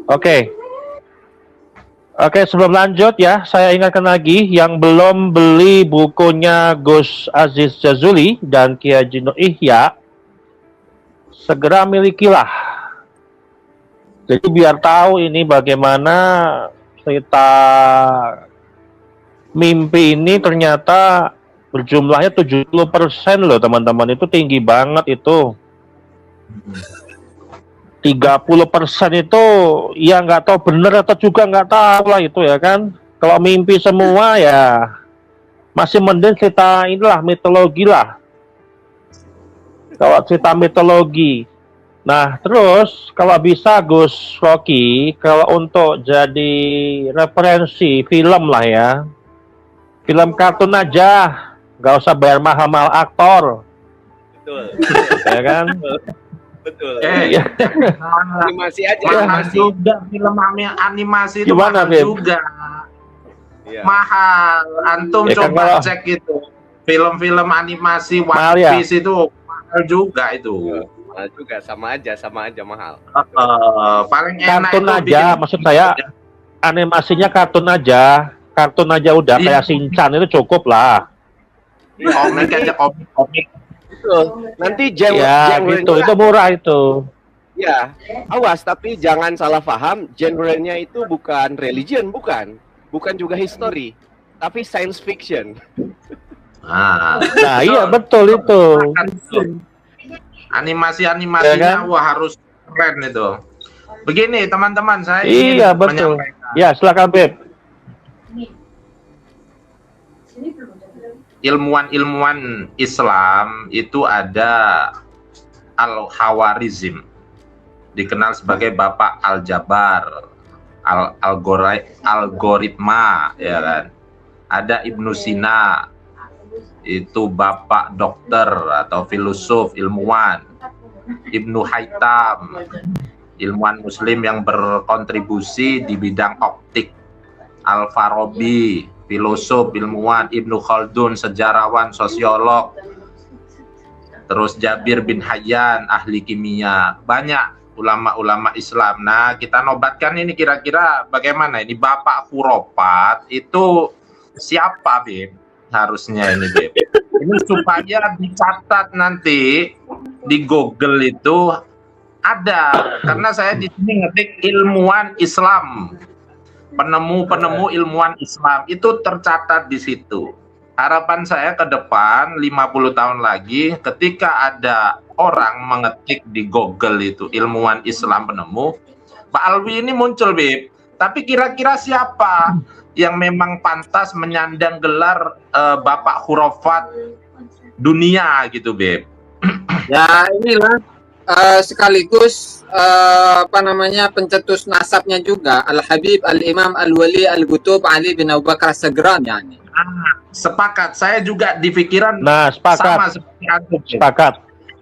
Oke. Oke, sebelum lanjut ya, saya ingatkan lagi yang belum beli bukunya Gus Aziz Jazuli dan Kiai Haji Nur Ihya, segera milikilah. Jadi biar tahu ini bagaimana cerita mimpi ini ternyata berjumlahnya 70% loh teman-teman, itu tinggi banget itu. 30% itu ya nggak tahu bener atau juga nggak tahu lah itu ya kan. Kalau mimpi semua ya masih mending cerita inilah mitologi lah. Kalau cerita mitologi. Nah terus kalau bisa Gus Rocky, kalau untuk jadi referensi film lah ya, film kartun aja, nggak usah bayar mahal-mahal aktor. Betul. Ya kan? Betul. Iya. Animasi aja. Mahal juga film animasi itu Gimana, mahal Beb? juga. Iya. Mahal. Antum Ya kan coba kalau- cek itu. Film-film animasi Mahal One ya? Piece itu mahal juga itu. Mahal juga, sama aja mahal. Paling enak Kartun itu aja, maksud saya animasinya kartun aja udah Iya. kayak Shinchan itu cukup lah. komik aja komik. Betul. Nanti Ya gitu, itu murah itu. Ya, awas, tapi jangan salah paham, genrenya itu bukan religion, bukan juga history, tapi science fiction. Nah iya betul itu. Animasi-animasinya Ya kan? wah harus keren itu. Begini teman-teman, saya Iya ingin betul. menyampaikan Ya silakan Beb. ilmuwan-ilmuwan Islam itu ada Al-Khawarizm, dikenal sebagai Bapak Al-Jabar, algoritma, ya kan. Ada Ibnu Sina, itu Bapak dokter atau filosof, ilmuwan. Ibnu Haytham, ilmuwan muslim yang berkontribusi di bidang optik. Al-Farabi, filosof, ilmuwan. Ibnu Khaldun, sejarawan, sosiolog. Terus Jabir bin Hayyan, ahli kimia. Banyak ulama-ulama Islam. Nah, kita nobatkan ini kira-kira bagaimana ini Bapak Khurafat itu siapa, Beb? Harusnya ini, Beb. Ini supaya dicatat nanti di Google itu ada, karena saya di sini ngetik ilmuwan Islam. Penemu ilmuwan Islam itu tercatat di situ. Harapan saya ke depan 50 tahun lagi ketika ada orang mengetik di Google itu ilmuwan Islam penemu, Pak Alwi ini muncul, Beb. Tapi kira-kira siapa yang memang pantas menyandang gelar Bapak Khurafat dunia gitu, Beb? Ya inilah sekaligus pencetus nasabnya juga Al-Habib Al-Imam Al-Wali Al-Qutub Ali bin Abu Bakar As-Sagram yani. Sepakat, saya juga di pikiran sepakat. sama seperti antum. Sepakat.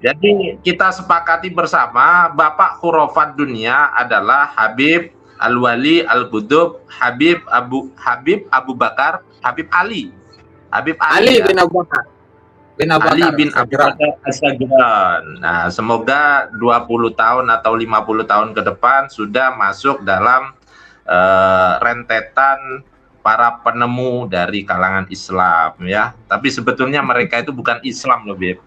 Jadi kita sepakati bersama Bapak Khurafat dunia adalah Habib Al-Wali Al-Qutub Habib Abu Bakar Habib Ali bin Abu Bakar. Ali bin Abu Bakar As-Sagran. Nah, semoga 20 tahun atau 50 tahun ke depan sudah masuk dalam rentetan para penemu dari kalangan Islam ya. Tapi sebetulnya mereka itu bukan Islam loh, Beb.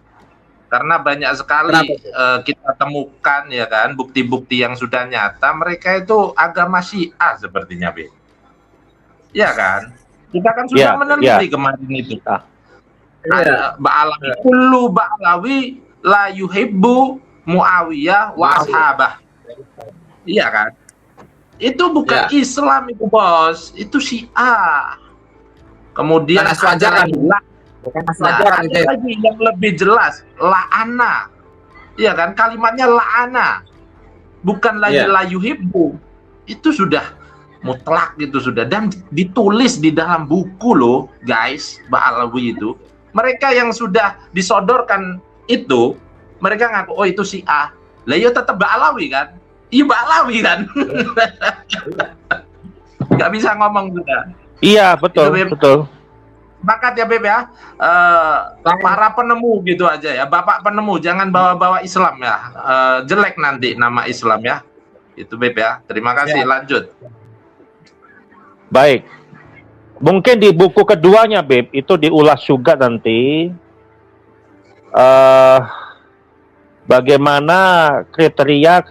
Karena banyak sekali kita temukan ya kan bukti-bukti yang sudah nyata mereka itu agama Syiah sepertinya, Beb. Iya kan? Kita kan sudah meneliti kemarin itu. Ba'alawi kullu ba'alawi la yuhibbu Muawiyah wa ashabah. Iya kan? Itu bukan Islam itu, Bos. Itu Syiah. Kemudian ada lagi yang lebih jelas, la'ana. Iya kan? Kalimatnya la'ana. Bukan lagi la yuhibbu. Itu sudah mutlak gitu sudah dan ditulis di dalam buku loh, guys, Ba'alawi itu. Mereka yang sudah disodorkan itu, mereka ngaku, oh itu Syiah. Lah ya tetap Ba'alawi kan? Iya Ba'alawi kan? Gak bisa ngomong juga. Iya, betul, betul. Sepakat ya, Beb ya? Para penemu gitu aja ya. Bapak penemu, jangan bawa-bawa Islam ya. Jelek nanti nama Islam ya. Itu Beb ya. Terima kasih. Ya. Lanjut. Baik. Mungkin di buku keduanya, Beb, itu diulas juga nanti bagaimana kriteria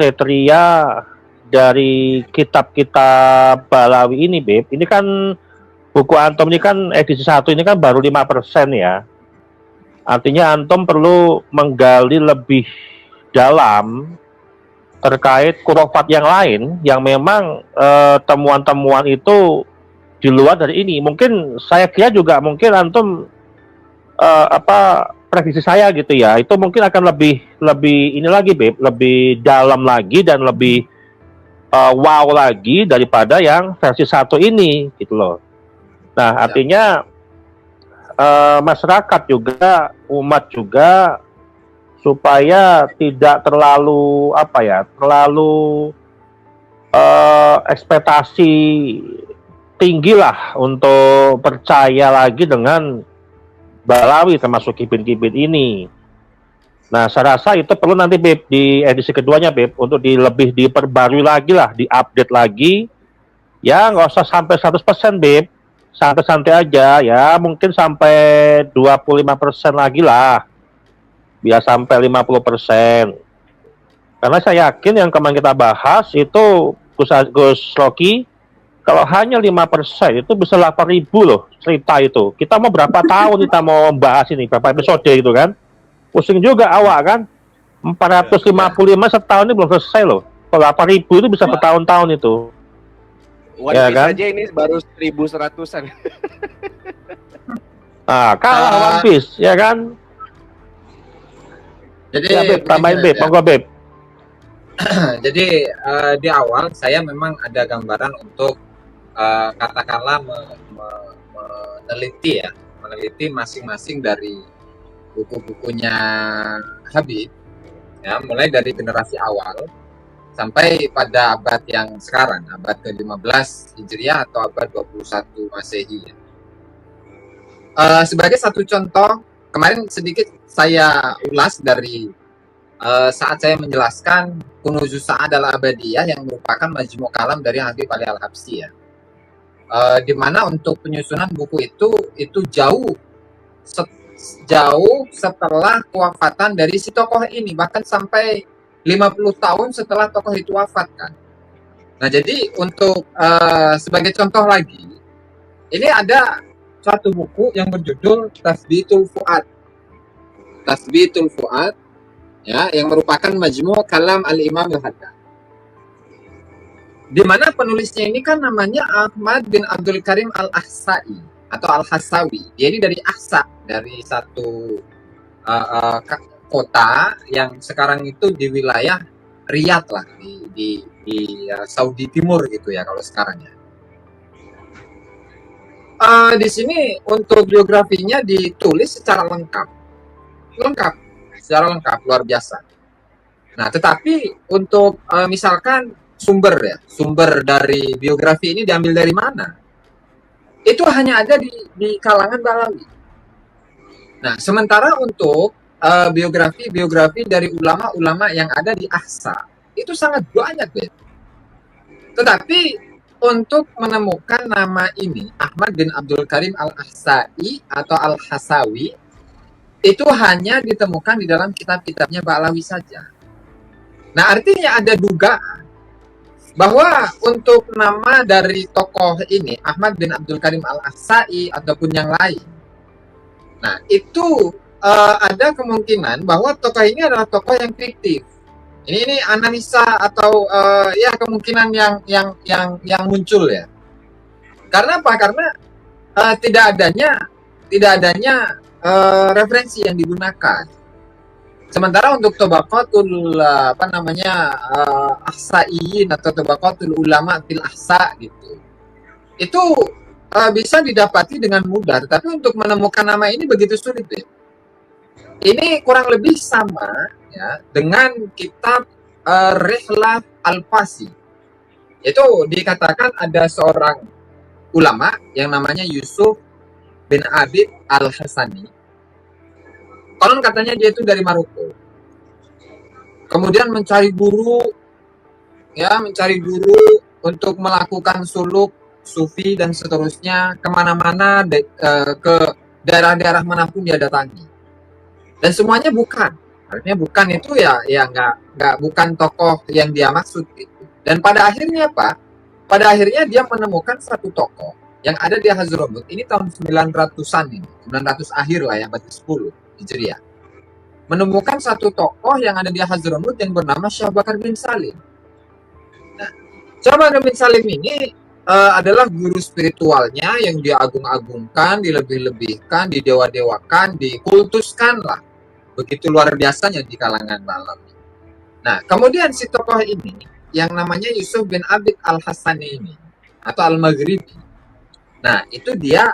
dari kitab-kitab Balawi ini, Beb. Ini kan buku Antum ini kan edisi 1 ini kan baru 5% ya. Artinya Antum perlu menggali lebih dalam terkait kurofat yang lain yang memang temuan-temuan itu di luar dari ini. Mungkin saya kira juga mungkin Antum prediksi saya gitu ya, itu mungkin akan lebih ini lagi, Beb, lebih dalam lagi dan lebih wow lagi daripada yang versi 1 ini gitu loh. Nah, artinya masyarakat juga, umat juga, supaya tidak terlalu ekspektasi tinggi lah untuk percaya lagi dengan Balawi termasuk kibin-kibin ini. Nah, saya rasa itu perlu nanti, Beb, di edisi keduanya, Beb, untuk lebih diperbarui lagi lah, diupdate lagi. Ya, nggak usah sampai 100%, Beb. Santai-santai aja, ya mungkin sampai 25% lagi lah. Biar sampai 50%. Karena saya yakin yang kemarin kita bahas itu, Gus Rocky, kalau hanya 5% itu bisa 8.000 loh cerita itu. Kita mau berapa tahun kita mau membahas ini, berapa episode gitu kan? Pusing juga awak kan? 455 setahun ini belum selesai loh. Kalau 8.000 itu bisa bertahun-tahun itu. One Ya Piece kan? aja ini baru 1.100-an. Nah, kalah One Piece, ya kan? Jadi Ya, Beb, tambahin, begini, Beb, monggo, Beb. Jadi di awal saya memang ada gambaran untuk katakanlah meneliti masing-masing dari buku-bukunya Habib, ya, mulai dari generasi awal sampai pada abad yang sekarang, abad ke-15 Hijriah atau abad 21 Masehi. Sebagai satu contoh, kemarin sedikit saya ulas dari saat saya menjelaskan Kunuzus Sa'ad al-Abadiyah yang merupakan majmu' kalam dari Habib Ali Al-Habsyi, ya. Di mana untuk penyusunan buku itu jauh setelah kewafatan dari si tokoh ini, bahkan sampai 50 tahun setelah tokoh itu wafat kan. Nah, jadi untuk sebagai contoh lagi, ini ada satu buku yang berjudul Tathbitul Fuad. Tathbitul Fuad, ya, yang merupakan majmu' kalam Al-Imam Al-Haddad. Di mana penulisnya ini kan namanya Ahmad bin Abdul Karim Al-Ahsa'i atau Al-Hasawi. Dia ini dari Ahsa, dari satu kota yang sekarang itu di wilayah Riyadh lah, di Saudi Timur gitu ya kalau sekarang ya. Di sini untuk biografinya ditulis secara lengkap, luar biasa. Nah, tetapi untuk misalkan sumber dari biografi ini diambil dari mana? Itu hanya ada di kalangan Balawi. Nah, sementara untuk biografi dari ulama-ulama yang ada di Ahsa itu sangat banyak, ya. Tetapi untuk menemukan nama ini Ahmad bin Abdul Karim Al-Ahsa'i atau Al-Hasawi itu hanya ditemukan di dalam kitab-kitabnya Balawi saja. Nah, artinya ada dugaan bahwa untuk nama dari tokoh ini Ahmad bin Abdul Karim Al-Ahsa'i ataupun yang lain, nah itu ada kemungkinan bahwa tokoh ini adalah tokoh yang fiktif. Ini analisa atau ya kemungkinan yang muncul ya. Karena apa? Karena tidak adanya referensi yang digunakan. Sementara untuk tabaqatul ahsa'iyin atau tabaqatul ulama fil ahsa gitu, itu bisa didapati dengan mudah. Tetapi untuk menemukan nama ini begitu sulit, ya. Ini kurang lebih sama ya dengan kitab Rihlah Al-Fasi. Itu dikatakan ada seorang ulama yang namanya Yusuf bin Abid Al-Hasani. Konon katanya dia itu dari Maroko. Kemudian mencari guru ya, mencari guru untuk melakukan suluk, sufi dan seterusnya kemana-mana ke daerah-daerah manapun dia datangi. Dan semuanya bukan, artinya bukan itu ya nggak bukan tokoh yang dia maksud gitu. Dan pada akhirnya apa? Pada akhirnya dia menemukan satu tokoh yang ada di Hadramut. Ini tahun 900-an ini, 900 akhir lah ya, berarti 10 Hijriah. Menemukan satu tokoh yang ada di Hadramut yang bernama Syekh Bakar bin Salim. Nah, Syekh Bakar bin Salim ini adalah guru spiritualnya yang diagung-agungkan, dilebih-lebihkan, didewa-dewakan, dikultuskan lah. Begitu luar biasanya di kalangan malam. Nah, kemudian si tokoh ini yang namanya Yusuf bin Abid Al-Hasani ini atau Al-Maghribi. Nah, itu dia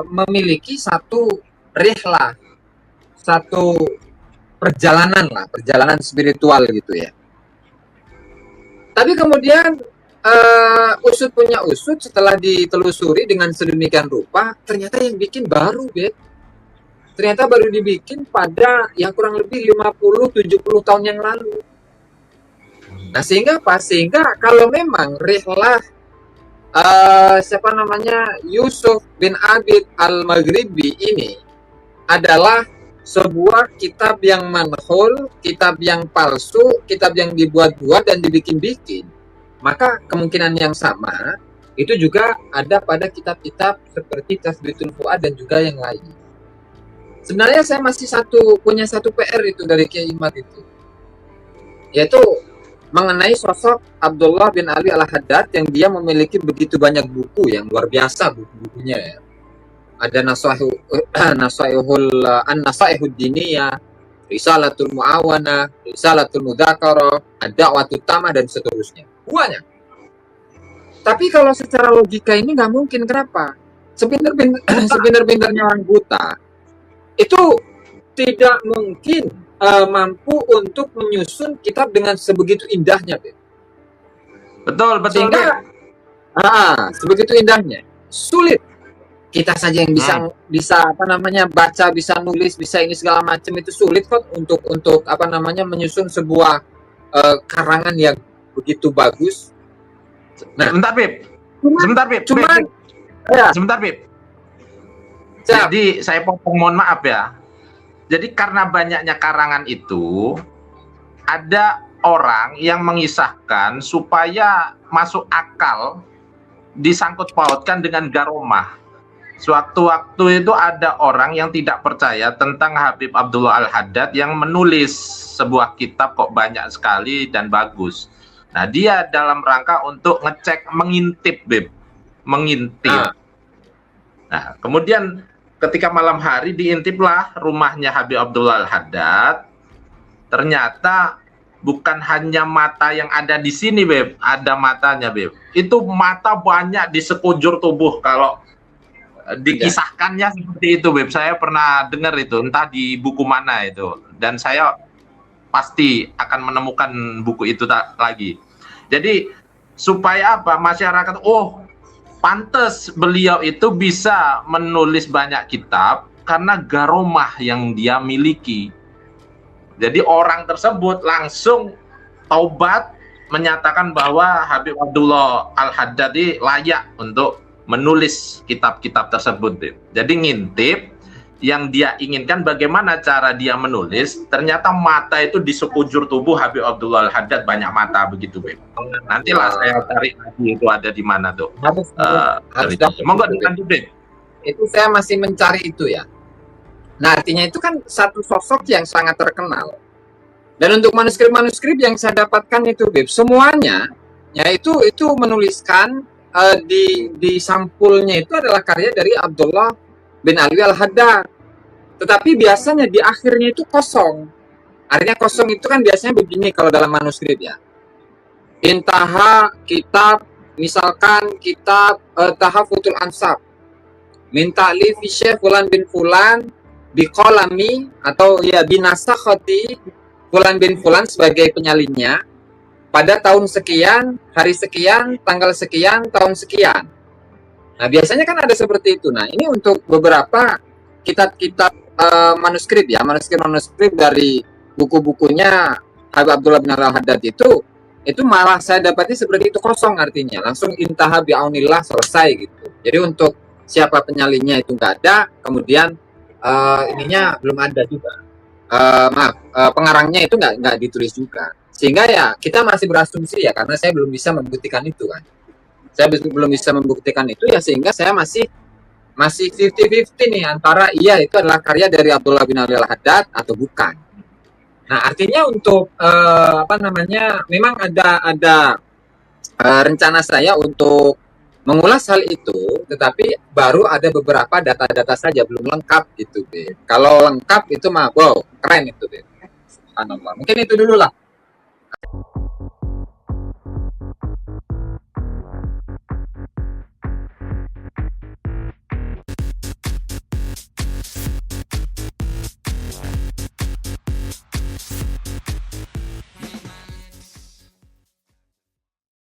memiliki satu rihlah, satu perjalanan spiritual gitu ya. Tapi kemudian usut punya usut, setelah ditelusuri dengan sedemikian rupa, ternyata yang bikin baru, ternyata baru dibikin pada yang kurang lebih 50-70 tahun yang lalu. Nah, sehingga kalau memang rihlah Yusuf bin Abid Al-Maghribi ini adalah sebuah kitab yang manhul, kitab yang palsu, kitab yang dibuat-buat dan dibikin-bikin, maka kemungkinan yang sama itu juga ada pada kitab-kitab seperti Tasbitul Fuad dan juga yang lain. Sebenarnya saya masih punya satu PR itu dari Kiai Imad itu, yaitu mengenai sosok Abdullah bin Ali Al-Haddad yang dia memiliki begitu banyak buku yang luar biasa buku-bukunya ya. Ada Nasaihud Diniyah, Risalatul Mu'awana, Risalatul Mudzakarah, Ad-Da'watut Tamah dan seterusnya. Banyak. Tapi kalau secara logika ini nggak mungkin. Kenapa? Sebenar-benarnya orang buta itu tidak mungkin mampu untuk menyusun kitab dengan sebegitu indahnya, Betul. Sehingga sebegitu indahnya. Sulit. Kita saja yang bisa baca, bisa nulis, bisa ini segala macam, itu sulit kok untuk menyusun sebuah karangan yang begitu bagus. Nah, sebentar, Bib. Sebentar, Bib. Jadi saya mohon maaf ya. Jadi karena banyaknya karangan itu, ada orang yang mengisahkan supaya masuk akal disangkut pautkan dengan garomah. Sewaktu-waktu itu ada orang yang tidak percaya tentang Habib Abdullah Al-Haddad yang menulis sebuah kitab kok banyak sekali dan bagus. Nah, dia dalam rangka untuk ngecek, mengintip, Bib. Mengintip. Nah, kemudian ketika malam hari diintiplah rumahnya Habib Abdullah Al-Haddad. Ternyata bukan hanya mata yang ada di sini, Beb. Ada matanya, Beb. Itu mata banyak di sekujur tubuh. Kalau dikisahkannya seperti itu, Beb. Saya pernah dengar itu, entah di buku mana itu. Dan saya pasti akan menemukan buku itu lagi. Jadi supaya apa? Masyarakat, pantes beliau itu bisa menulis banyak kitab karena garomah yang dia miliki. Jadi orang tersebut langsung taubat, menyatakan bahwa Habib Abdullah Al-Haddad layak untuk menulis kitab-kitab tersebut. Jadi ngintip yang dia inginkan bagaimana cara dia menulis, ternyata mata itu di sekujur tubuh Habib Abdullah Al-Haddad banyak mata begitu, Beb. Nantilah saya cari lagi itu ada di mana tuh. Monggo dilanjut, Beb. Itu saya masih mencari itu ya. Nah, artinya itu kan satu sosok yang sangat terkenal. Dan untuk manuskrip-manuskrip yang saya dapatkan itu, Beb, semuanya yaitu menuliskan di sampulnya itu adalah karya dari Abdullah bin Ali Al-Haddad. Tetapi biasanya di akhirnya itu kosong. Artinya kosong itu kan biasanya begini kalau dalam manuskrip ya. Intaha kitab, misalkan kitab Tahafutul Ansab. Min ta'lifi Syekh Fulan bin Fulan biqalami atau ya binasakhati Fulan bin Fulan sebagai penyalinnya pada tahun sekian, hari sekian, tanggal sekian, tahun sekian. Nah, biasanya kan ada seperti itu. Nah, ini untuk beberapa kitab-kitab manuskrip ya, manuskrip dari buku-bukunya Habib Abdullah bin Al-Haddad itu malah saya dapati seperti itu kosong, artinya langsung intaha bi'aunillah, selesai gitu. Jadi untuk siapa penyalinnya itu nggak ada, kemudian ininya belum ada juga. Pengarangnya itu nggak ditulis juga, sehingga ya kita masih berasumsi ya, karena saya belum bisa membuktikan itu kan. Saya belum bisa membuktikan itu ya, sehingga saya masih 50-50 nih antara iya itu adalah karya dari Abdullah bin Al-Haddad atau bukan. Nah, artinya untuk memang ada rencana saya untuk mengulas hal itu, tetapi baru ada beberapa data-data saja, belum lengkap gitu, Beb. Kalau lengkap itu mah wow, keren itu, Beb. Subhanallah. Mungkin itu dulu lah.